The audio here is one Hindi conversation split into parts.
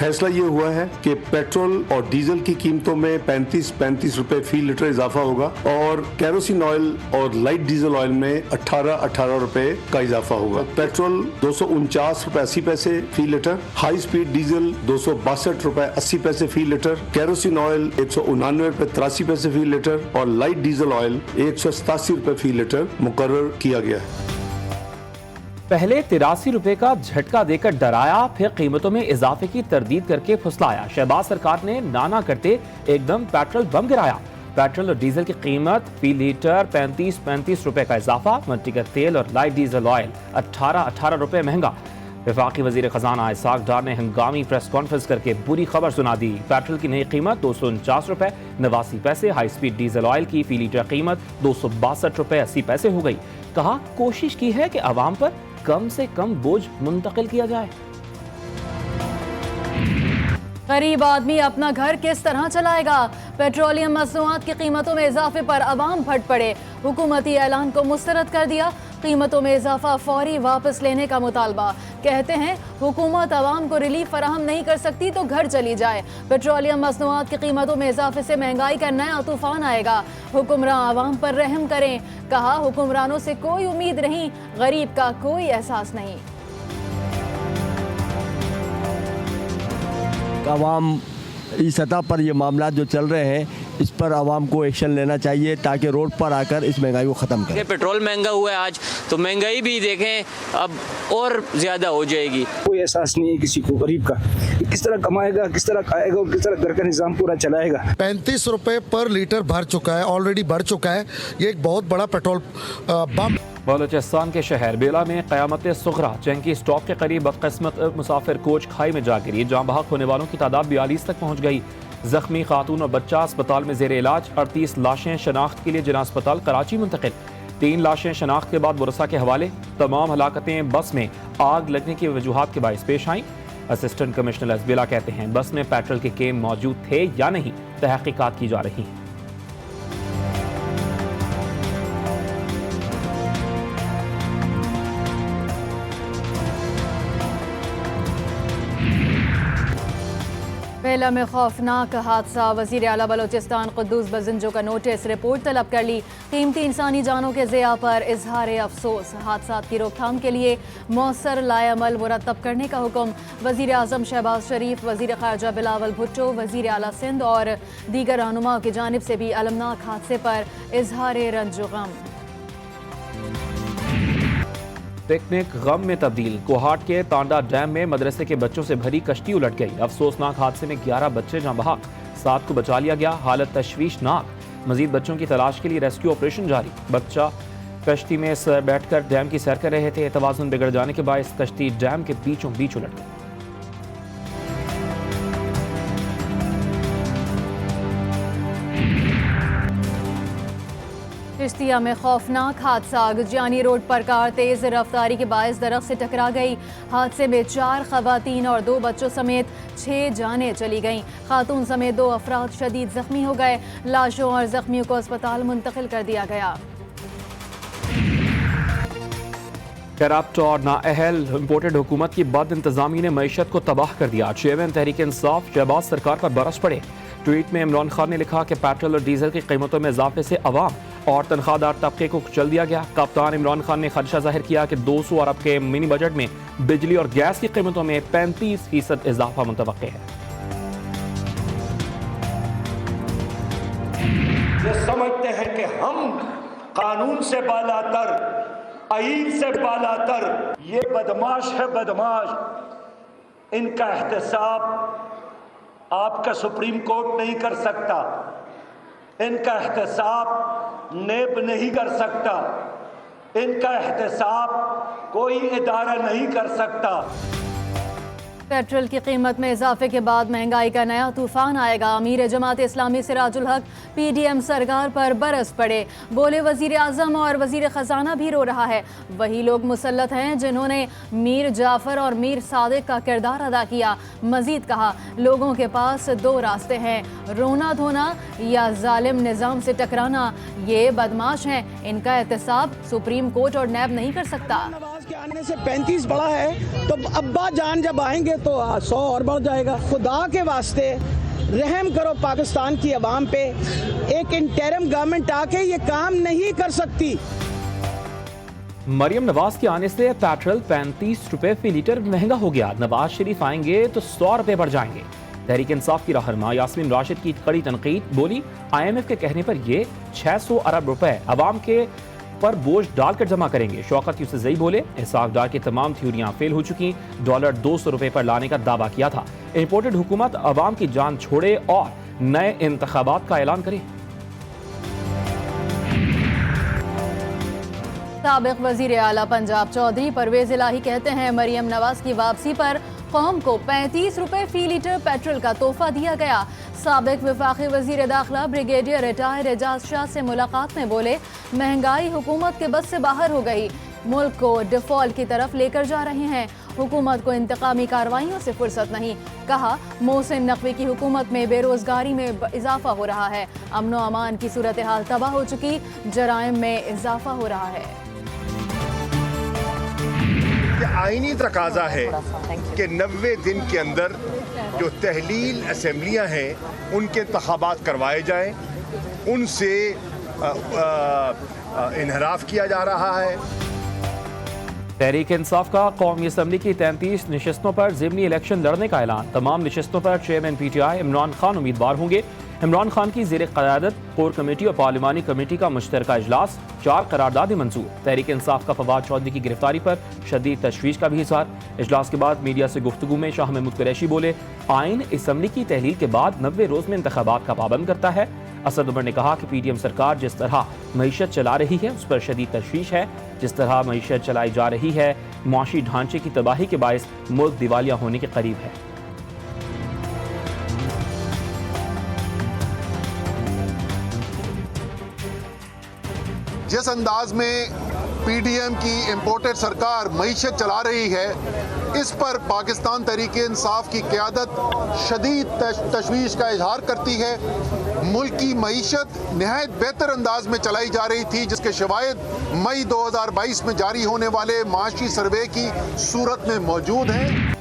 फैसला ये हुआ है कि पेट्रोल और डीजल की कीमतों में 35 रुपए फी लीटर इजाफा होगा और केरोसिन ऑयल और लाइट डीजल ऑयल में 18 रुपए का इजाफा होगा। पेट्रोल 249 रुपए 80 पैसे फी लीटर, हाई स्पीड डीजल 262 रुपए 80 पैसे फी लीटर, केरोसिन ऑयल 189 रुपए 83 पैसे फी लीटर और लाइट डीजल ऑयल 187 रुपए फी लीटर मुकर्रर किया गया है। पहले 83 रुपए का झटका देकर डराया, फिर कीमतों में इजाफे की तरदीद करके फुसलाया। शहबाज सरकार ने नाना करते एकदम पेट्रोल बम गिराया। पेट्रोल और डीजल की कीमत फी लीटर 35 रुपए का इजाफा, मिट्टी का तेल और लाइट डीजल ऑयल 18 रुपए महंगा। वफाकी वजीर खजाना इसाक डार ने हंगामी प्रेस कॉन्फ्रेंस करके बुरी खबर सुना दी। पेट्रोल की नई कीमत 249 रुपए 89 पैसे, हाई स्पीड डीजल ऑयल की फी लीटर कीमत 262 रुपए 80 पैसे हो गई। कहा कोशिश की है कि आवाम पर कम से कम बोझ मुंतकिल किया जाए। गरीब आदमी अपना घर किस तरह चलाएगा? पेट्रोलियम मसनूआत की कीमतों में इजाफे पर अवाम फट पड़े। हुकूमती ऐलान को मुस्तरद कर दिया। कीमतों में इजाफा फौरी वापस लेने का मुतालबा। कहते हैं हुकूमत अवाम को रिलीफ फराहम नहीं कर सकती तो घर चली जाए। पेट्रोलियम मसनूआत की कीमतों में इजाफे से महंगाई का नया तूफान आएगा। हुक्मरान अवाम पर रहम करें। कहा हुक्मरानों से कोई उम्मीद नहीं, गरीब का कोई एहसास नहीं। अवाम इस सतह पर ये मामला जो चल रहे हैं इस पर आवाम को एक्शन लेना चाहिए ताकि रोड पर आकर इस महंगाई को ख़त्म करें। पेट्रोल महंगा हुआ है आज, तो महंगाई भी देखें अब और ज़्यादा हो जाएगी। कोई एहसास नहीं है किसी को गरीब का, किस तरह कमाएगा, किस तरह खाएगा और किस तरह घर का निज़ाम पूरा चलाएगा। 35 रुपए पर लीटर भर चुका है, ऑलरेडी बढ़ चुका है। ये एक बहुत बड़ा पेट्रोल बम। बलूचिस्तान के शहर बेला में क़यामत सुगरा चैंकी स्टॉप के करीब बदकिस्मत मुसाफिर कोच खाई में जा गिरी। जाँ बहक होने वालों की तादाद 42 तक पहुँच गई। जख्मी खातून और बच्चा अस्पताल में जेर इलाज। 38 लाशें शनाख्त के लिए जिना अस्पताल कराची मुंतकिल। 3 लाशें शनाख्त के बाद वरसा के हवाले। तमाम हलाकतें बस में आग लगने की वजूहात के बायस पेश आईं। असिस्टेंट कमिश्नर बेला कहते हैं बस में पेट्रोल के केन मौजूद थे या नहीं, तहकीकात की जा रही हैं। बेला में खौफनाक हादसा। वज़ीर आला बलोचिस्तान कुद्दूस बज़ंजो का नोटिस, रिपोर्ट तलब कर ली। कीमती इंसानी जानों के ज़िया पर इजहार अफसोस। हादसा की रोकथाम के लिए मौसर लाएअमल मुरतब करने का हुक्म। वज़ीर आज़म शहबाज शरीफ, वज़ीर ख़ारजा बिलावल भुट्टो, वज़ीर आला सिंध और दीगर रहनुमाओं की जानिब से भी अलमनाक हादसे पर इजहार रंज गम। पिकनिक गम में तब्दील। कोहाट के तांडा डैम में मदरसे के बच्चों से भरी कश्ती उलट गई। अफसोसनाक हादसे में 11 बच्चे जाँ बहक, 7 को बचा लिया गया। हालत तशवीशनाक। मजीद बच्चों की तलाश के लिए रेस्क्यू ऑपरेशन जारी। बच्चा कश्ती में बैठकर डैम की सैर कर रहे थे। तवाज़ुन बिगड़ जाने के बायस कश्ती डैम के बीचों बीच उलट गई। चिश्तिया में खौफनाक हादसा। गजियानी रोड पर कार तेज रफ्तारी के बायस दरख्त से टकरा गई। हादसे में 4 खवातीन और 2 बच्चों समेत 6 जानें चली गईं। खातून समेत 2 अफराद शदीद जख्मी हो गए। लाशों और जख्मियों को अस्पताल मुंतकिल कर दिया गया। करप्ट और नाअहल इम्पोर्टेड हुकूमत की बद इंतजामी ने मईशत को तबाह कर दिया। चेयरमैन तहरीक इंसाफ शहबाज सरकार पर बरस पड़े। ट्वीट में इमरान खान ने लिखा कि पेट्रोल और डीजल की कीमतों में इजाफे से अवाम और तनख्वाहदार तबके को कुचल दिया गया। कप्तान इमरान खान ने खदशा जाहिर किया कि 200 अरब के मिनी बजट में बिजली और गैस की कीमतों में 35% इजाफा मुतवक्के है। ये समझते हैं कि हम कानून से बालातर, आईन से बालातर, ये बदमाश है बदमाश। इनका एहतसाब आपका सुप्रीम कोर्ट नहीं कर सकता, इनका एहतसाब नेब नहीं कर सकता, इनका एहतसाब कोई इदारा नहीं कर सकता। पेट्रोल की कीमत में इजाफे के बाद महंगाई का नया तूफान आएगा। अमीर जमात इस्लामी सिराजुल हक PDM सरकार पर बरस पड़े। बोले वजीर आजम और वजीर खजाना भी रो रहा है। वही लोग मुसल्लत हैं जिन्होंने मीर जाफर और मीर सादिक का किरदार अदा किया। मजीद कहा लोगों के पास 2 रास्ते हैं, रोना धोना या जालिम निज़ाम से टकराना। ये बदमाश हैं, इनका एहतसाब सुप्रीम कोर्ट और नैब नहीं कर सकता। नवाज के आने से 35 बढ़ा है, तो अब्बा जान जब आएंगे तो 100 और बढ़ जाएगा। खुदा के वास्ते रहम करो पाकिस्तान की आवाम पे। एक इंटरिम गवर्नमेंट आके ये काम नहीं कर सकती। मरियम नवाज के आने से पेट्रोल 35 रुपए फी लीटर महंगा हो गया। नवाज शरीफ आएंगे तो 100 रुपए बढ़ जाएंगे। तहरीक इंसाफ की रहनुमा यास्मीन राशिद की कड़ी तनकीद, बोली IMF के कहने पर ये 600 अरब रुपए अवाम के पर बोझ डालकर जमा करेंगे। शौकत यूसुफजई बोले इसहाक डार की तमाम थ्योरियां फेल हो चुकी, डॉलर 200 रुपए पर लाने का दावा किया था। इंपोर्टेड हुकूमत अवाम की जान छोड़े और नए इंतखाबात का ऐलान करे। साबिक वजीर आला पंजाब चौधरी परवेज इलाही कहते हैं मरियम नवाज की वापसी पर कौम को 35 रुपए फी लीटर पेट्रोल का तोहफा दिया गया। साबिक वफाकी वजीर दाखिला ब्रिगेडियर रिटायर एजाज शाह से मुलाकात में बोले महंगाई हुकूमत के बस से बाहर हो गई, मुल्क को डिफॉल्ट की तरफ लेकर जा रहे हैं। हुकूमत को इंतकामी कार्रवाइयों से फुर्सत नहीं। कहा मोहसिन नकवी की हुकूमत में बेरोजगारी में इजाफा हो रहा है, अमनो अमान की सूरत हाल तबाह हो चुकी, जराइम में इजाफा हो रहा है। आईनी तकाजा है कि 90 दिन के अंदर जो तहलील असम्बलियाँ हैं उनके इंतखाबात करवाए जाएं, उनसे इनहराफ किया जा रहा है। तहरीक इंसाफ का कौमी असम्बली की 33 नशस्तों पर ज़िमनी इलेक्शन लड़ने का ऐलान। तमाम नशस्तों पर चेयरमैन PTI इमरान खान उम्मीदवार होंगे। इमरान खान की ज़ेर क़यादत कोर कमेटी और पार्लिमानी कमेटी का मुश्तरका इजलास, 4 करारदादें मंजूर। तहरीक इंसाफ का फवाद चौधरी की गिरफ्तारी पर शदीद तशवीश का भी इज़हार। इजलास के बाद मीडिया से गुफ्तगू में शाह महमूद कुरैशी बोले आइन असम्बली की तहलील के बाद 90 रोज़ में इंतखाबात का पाबंद करता है। असद उमर ने कहा कि PDM सरकार जिस तरह मईशत चला रही है उस पर शदीद तशवीश है। जिस तरह मईशत चलाई जा रही है मुआशी ढांचे की तबाही के बायस मुल्क दिवालिया होने के करीब है। जिस अंदाज में PDM की इम्पोर्टेड सरकार मईशत चला रही है, इस पर पाकिस्तान तहरीक इंसाफ की क़यादत शदीद तशवीश का इजहार करती है। मुल्क की मईशत नहायत बेहतर अंदाज में चलाई जा रही थी, जिसके शवाहिद मई 2022 में जारी होने वाले माशी सर्वे की सूरत में मौजूद हैं।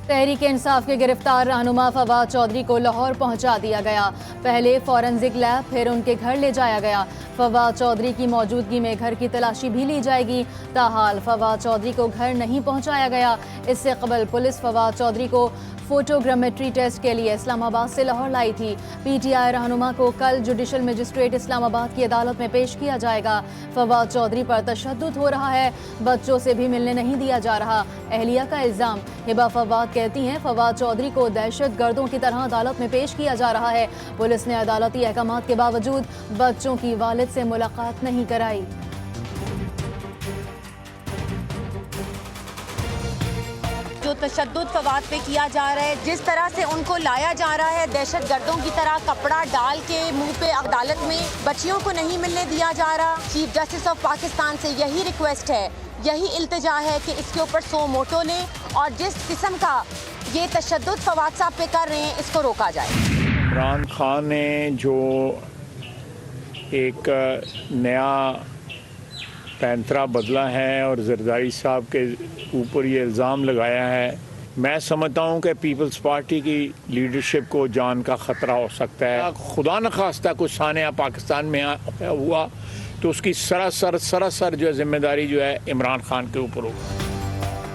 तहरीक इंसाफ के गिरफ्तार रहनुमा फवाद चौधरी को लाहौर पहुंचा दिया गया। पहले फॉरेंसिक लैब, फिर उनके घर ले जाया गया। फवाद चौधरी की मौजूदगी में घर की तलाशी भी ली जाएगी। ताहाल फवाद चौधरी को घर नहीं पहुंचाया गया। इससे कबल पुलिस फवाद चौधरी को फोटोग्रामेट्री टेस्ट के लिए इस्लामाबाद से लाहौर लाई थी। PTI रहनुमा को कल जुडिशल मजिस्ट्रेट इस्लामाबाद की अदालत में पेश किया जाएगा। फवाद चौधरी पर तशद्दुद हो रहा है, बच्चों से भी मिलने नहीं दिया जा रहा, अहलिया का इल्ज़ाम। हिबा फवाद कहती हैं फवाद चौधरी को दहशत गर्दों की तरह अदालत में पेश किया जा रहा है। पुलिस ने अदालती अहकामात के बावजूद बच्चों की वालिद से मुलाकात नहीं कराई। जो तशद्दुद फवाद पे किया जा रहा है, जिस तरह से उनको लाया जा रहा है दहशत गर्दों की तरह कपड़ा डाल के मुंह पे अदालत में, बच्चियों को नहीं मिलने दिया जा रहा। चीफ जस्टिस ऑफ पाकिस्तान से यही रिक्वेस्ट है, यही इल्तिजा है कि इसके ऊपर सो मोटो लें और जिस किस्म का ये तशद्दुद फवाद साहब पे कर रहे हैं इसको रोका जाए। इमरान खान ने जो एक नया पैंतरा बदला है और जरदारी साहब के ऊपर ये इल्ज़ाम लगाया है, मैं समझता हूँ कि पीपल्स पार्टी की लीडरशिप को जान का ख़तरा हो सकता है। खुदा न खास्ता कुछ सानिया पाकिस्तान में हुआ तो उसकी सरासर जो है जिम्मेदारी जो है इमरान खान के ऊपर होगी।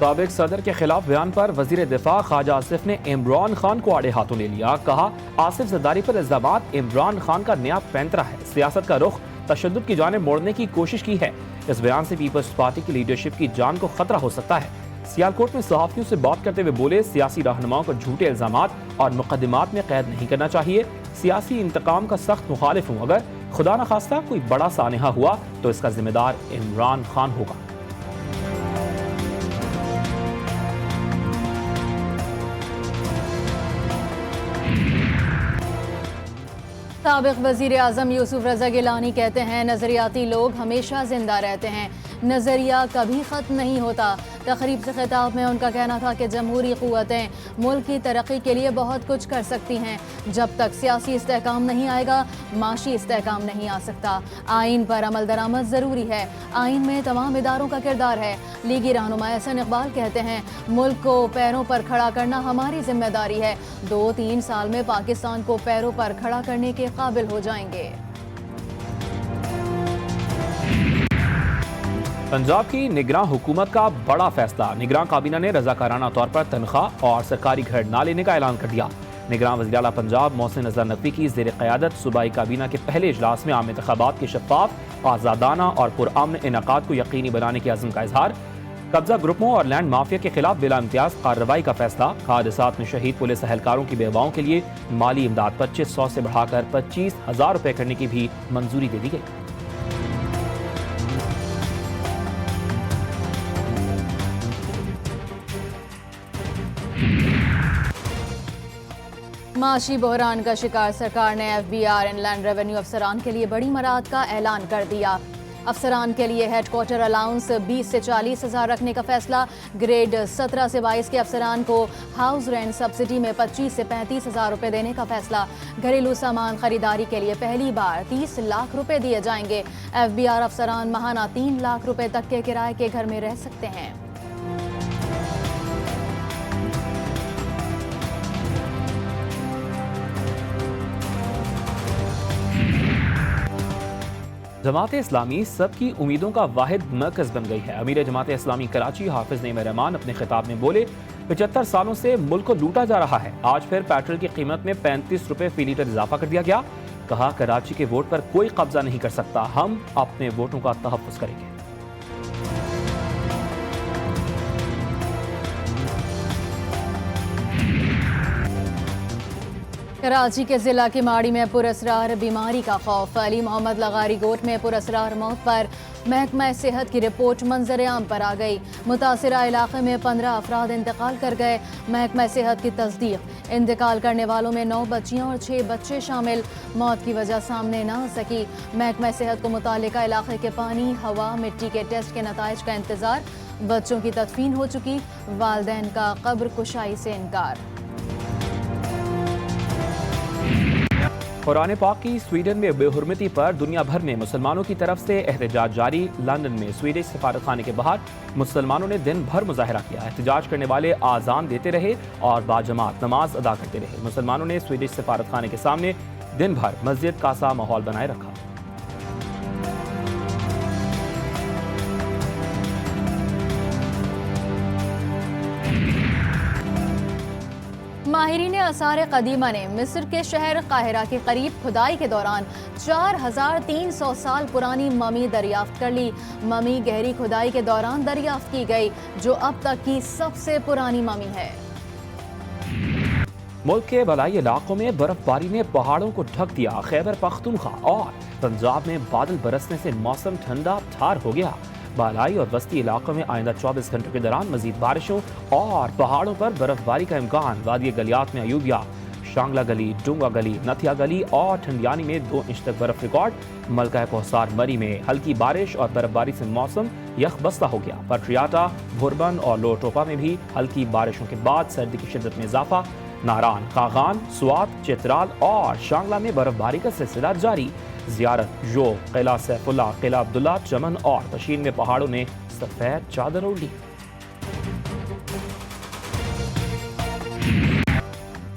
साबिक सदर के खिलाफ बयान पर वजीर दिफा ख्वाजा आसिफ ने इमरान खान को आड़े हाथों ले लिया। कहा आसिफ जरदारी पर इल्ज़ामात इमरान खान का नया पैंतरा है, सियासत का रुख तशद्दुद की जानिब मोड़ने की कोशिश की है। इस बयान से पीपल्स पार्टी की लीडरशिप की जान को खतरा हो सकता है। सियालकोट में सहाफ़ियों से बात करते हुए बोले सियासी रहनुमाओं को झूठे इल्ज़ामात और मुकदमात में कैद नहीं करना चाहिए। सियासी इंतकाम का सख्त मुखालिफ हूँ, अगर खुदा न खास्ता कोई बड़ा सानहा हुआ तो इसका जिम्मेदार इमरान खान होगा। साबिक वज़ीर आज़म यूसुफ रज़ा गिलानी कहते हैं नज़रियाती लोग हमेशा जिंदा रहते हैं, नज़रिया कभी ख़त्म नहीं होता। तकरीब से खिताब में उनका कहना था कि जमहूरी क़ुव्वतें मुल्क की तरक्की के लिए बहुत कुछ कर सकती हैं। जब तक सियासी इस्तेहकाम नहीं आएगा, माशी इस्तेहकाम नहीं आ सकता। आइन पर अमल दरामद ज़रूरी है। आइन में तमाम इदारों का किरदार है। लीगी रहनुमा एहसन इकबाल कहते हैं, मुल्क को पैरों पर खड़ा करना हमारी जिम्मेदारी है। 2-3 साल में पाकिस्तान को पैरों पर खड़ा करने के काबिल हो जाएंगे। पंजाब की निगरान हुकूमत का बड़ा फैसला। निगरान काबीना ने रजाकाराना तौर पर तनख्वाह और सरकारी घर न लेने का ऐलान कर दिया। निगरान वज़ीर आला पंजाब मोहसिन नज़र नकवी की ज़ेर क़यादत सूबाई काबीना के पहले इजलास में आम इंतख़ाबात के शफ़ाफ़, आज़ादाना और पुरअमन इनेकाद को यकीनी बनाने के अज़्म का इजहार। कब्जा ग्रुपों और लैंड माफिया के खिलाफ बिला इम्तियाज कार्रवाई का फैसला। हादसात में शहीद पुलिस एहलकारों की बेवाओं के लिए माली इमदाद 2500 से बढ़ाकर 25,000 रुपये करने की भी मंजूरी दे दी गई। माशी बहरान का शिकार सरकार ने FBR इनलैंड रेवेन्यू अफसरान के लिए बड़ी मराहत का ऐलान कर दिया। अफसरान के लिए हेडक्वार्टर अलाउंस 20 से 40 हज़ार रखने का फैसला। ग्रेड 17 से 22 के अफसरान को हाउस रेंट सब्सिडी में 25 से 35 हज़ार रुपये देने का फैसला। घरेलू सामान खरीदारी के लिए पहली बार 30 लाख रुपए दिए जाएंगे। FBR अफसरान माहाना 3 लाख रुपए तक के किराए के घर में रह सकते हैं। जमात इस्लामी सबकी उम्मीदों का वाहिद मरकज़ बन गई है। अमीर जमात इस्लामी कराची हाफिज नईम रहमान अपने खिताब में बोले, 75 सालों से मुल्क को लूटा जा रहा है। आज फिर पेट्रोल की कीमत में 35 रुपये फी लीटर इजाफा कर दिया गया। कहा, कराची के वोट पर कोई कब्जा नहीं कर सकता, हम अपने वोटों का तहफ़्फ़ुज़ करेंगे। कराची के जिला की माड़ी में पुरअसरार बीमारी का खौफ। अली मोहम्मद लगारी गोट में पुरअसरार मौत पर महकमा सेहत की रिपोर्ट मंजर आम पर आ गई। मुतासिरा इलाके में 15 अफराद इंतकाल कर गए। महकमा सेहत की तस्दीक। इंतकाल करने वालों में 9 बच्चियां और 6 बच्चे शामिल। मौत की वजह सामने ना आ सकी। महकमा सेहत को मुतालिका इलाके के पानी, हवा, मिट्टी के टेस्ट के नताइज का इंतजार। बच्चों की तदफीन हो चुकी। वालिदैन का कब्र कुशाई से इनकार। कुरान पाक की स्वीडन में बेहुरमती पर दुनिया भर में मुसलमानों की तरफ से एहतजाज जारी। लंदन में स्वीडिश सफारत खाने के बाहर मुसलमानों ने दिन भर मुजाहरा किया। एहतजाज करने वाले आज़ान देते रहे और बाजमात नमाज अदा करते रहे। मुसलमानों ने स्वीडिश सफारत खाने के सामने दिन भर मस्जिद का सा माहौल बनाए रखा। माहिरीन आसार कदीमा ने मिस्र के शहर काहिरा के करीब खुदाई के दौरान 4300 साल पुरानी ममी दरियाफ्त कर ली। ममी गहरी खुदाई के दौरान दरियाफ्त की गई, जो अब तक की सबसे पुरानी ममी है। मुल्क के बलाई इलाकों में बर्फबारी ने पहाड़ों को ढक दिया। खैबर पख्तूनख्वा और पंजाब में बादल बरसने से मौसम ठंडा ठार हो गया। बालाई और वस्ती इलाकों में आइंदा 24 घंटों के दौरान मजीद बारिशों और पहाड़ों पर बर्फबारी का इम्कान। वादी गलियात में अयूबिया, शांगला गली, डूंगा गली, नथिया गली और ठंडियानी में 2 इंच तक बर्फ रिकॉर्ड। मलका कोहसार मरी में हल्की बारिश और बर्फबारी से मौसम यखबस्ता हो गया। पटरियाटा, भुरबन और लोटोपा में भी हल्की बारिशों के बाद सर्दी की शिद्दत में इजाफा। नारान, कागान, स्वात, चित्राल और शांगला में बर्फबारी का सिलसिला जारी। ज़ियारत, जो किला सैफुल्ला, किला अब्दुल्ला, चमन और तशीन में पहाड़ों ने सफेद चादर ओढ़ ली।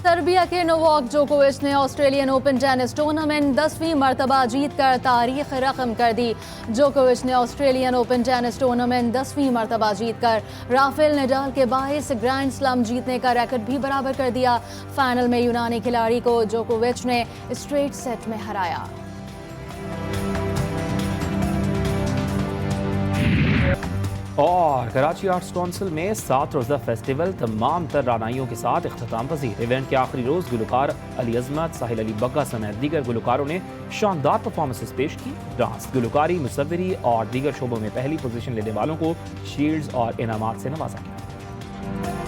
सर्बिया के नोवाक जोकोविच ने ऑस्ट्रेलियन ओपन टेनिस टूर्नामेंट 10वीं मरतबा जीतकर तारीख रकम कर दी। जोकोविच ने ऑस्ट्रेलियन ओपन टेनिस टूर्नामेंट 10वीं मरतबा जीतकर राफेल नडाल के 22 ग्रैंड स्लैम जीतने का रिकॉर्ड भी बराबर कर दिया। फाइनल में यूनानी खिलाड़ी को जोकोविच ने स्ट्रेट सेट में हराया। और कराची आर्ट्स काउंसिल में 7 रोज़ा फेस्टिवल तमाम तर रानाइयों के साथ इख्तिताम पजीर। इवेंट के आखिरी रोज़ गुलकार अली अजमत, साहिल अली बग्गा समेत दीगर गुलकारों ने शानदार परफॉर्मेंसेस पेश की। डांस, गुलकारी, मुसव्विरी और दीगर शोबों में पहली पोजीशन लेने वालों को शील्ड्स और इनामात से नवाजा गया।